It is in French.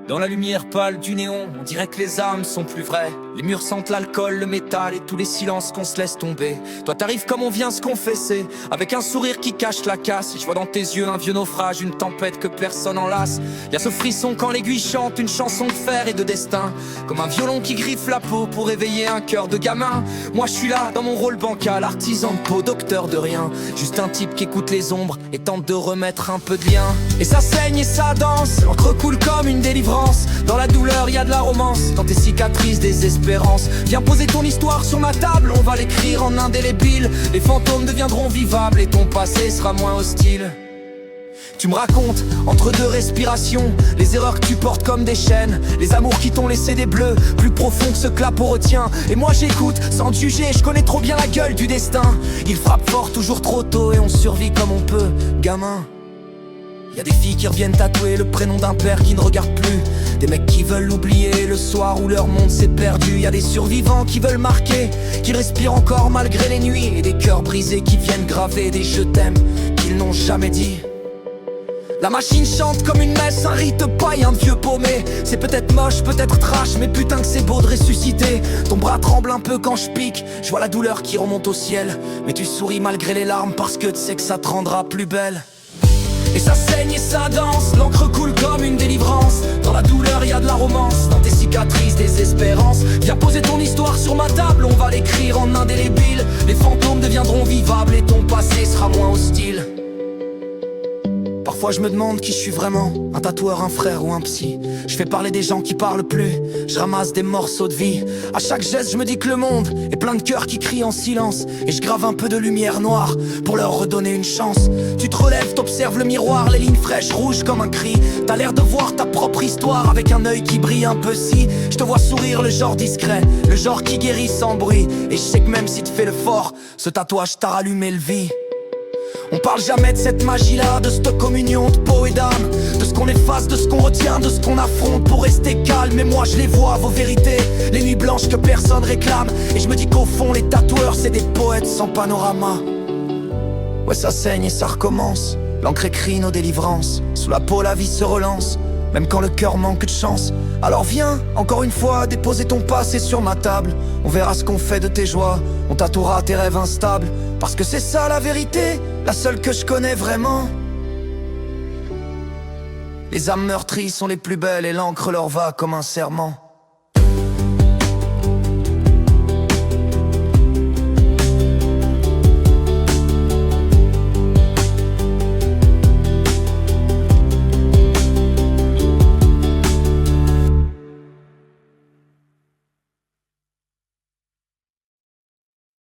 Dans la lumière pâle du néon, on dirait que les âmes sont plus vraies. Les murs sentent l'alcool, le métal et tous les silences qu'on se laisse tomber. Toi t'arrives comme on vient se confesser, avec un sourire qui cache la casse. Je vois dans tes yeux un vieux naufrage, une tempête que personne enlace. Y'a ce frisson quand l'aiguille chante une chanson de fer et de destin, comme un violon qui griffe la peau pour éveiller un cœur de gamin. Moi je suis là dans mon rôle bancal, artisan de peau, docteur de rien. Juste un type qui écoute les ombres et tente de remettre un peu de lien. Et ça saigne et ça danse, l'encre coule comme une délivrance. Dans la douleur y a de la romance, dans tes cicatrices des espérances. Viens poser ton histoire sur ma table, on va l'écrire en indélébile. Les fantômes deviendront vivables et ton passé sera moins hostile. Tu me racontes, entre deux respirations, les erreurs que tu portes comme des chaînes, les amours qui t'ont laissé des bleus, plus profonds que ce que la peau retient. Et moi j'écoute, sans te juger, je connais trop bien la gueule du destin. Il frappe fort toujours trop tôt et on survit comme on peut, gamin. Y'a des filles qui reviennent tatouer le prénom d'un père qui ne regarde plus, des mecs qui veulent l'oublier le soir où leur monde s'est perdu. Y'a des survivants qui veulent marquer, qui respirent encore malgré les nuits, et des cœurs brisés qui viennent graver des je t'aime qu'ils n'ont jamais dit. La machine chante comme une messe, un rite païen de vieux paumé. C'est peut-être moche, peut-être trash, mais putain que c'est beau de ressusciter. Ton bras tremble un peu quand je pique, je vois la douleur qui remonte au ciel, mais tu souris malgré les larmes parce que tu sais que ça te rendra plus belle. Et ça saigne et ça danse, l'encre coule comme une délivrance. Dans la douleur y a de la romance, dans tes cicatrices des espérances. Viens poser ton histoire sur ma table, on va l'écrire en indélébile. Les fantômes deviendront vivables et ton passé sera moins hostile. Parfois je me demande qui je suis vraiment, un tatoueur, un frère ou un psy. Je fais parler des gens qui parlent plus, je ramasse des morceaux de vie. À chaque geste je me dis que le monde est plein de cœurs qui crient en silence, et je grave un peu de lumière noire pour leur redonner une chance. Tu te relèves, t'observes le miroir, les lignes fraîches, rouges comme un cri. T'as l'air de voir ta propre histoire avec un œil qui brille un peu si. Je te vois sourire, le genre discret, le genre qui guérit sans bruit. Et je sais que même si tu fais le fort, ce tatouage t'a rallumé le vie. On parle jamais de cette magie-là, de cette communion de peau et d'âme, de ce qu'on efface, de ce qu'on retient, de ce qu'on affronte pour rester calme. Et moi je les vois, vos vérités, les nuits blanches que personne réclame. Et je me dis qu'au fond les tatoueurs c'est des poètes sans panorama. Ouais ça saigne et ça recommence, l'encre écrit nos délivrances. Sous la peau la vie se relance, même quand le cœur manque de chance. Alors viens, encore une fois, déposer ton passé sur ma table. On verra ce qu'on fait de tes joies, on tatouera tes rêves instables. Parce que c'est ça la vérité, la seule que je connais vraiment. Les âmes meurtries sont les plus belles et l'encre leur va comme un serment.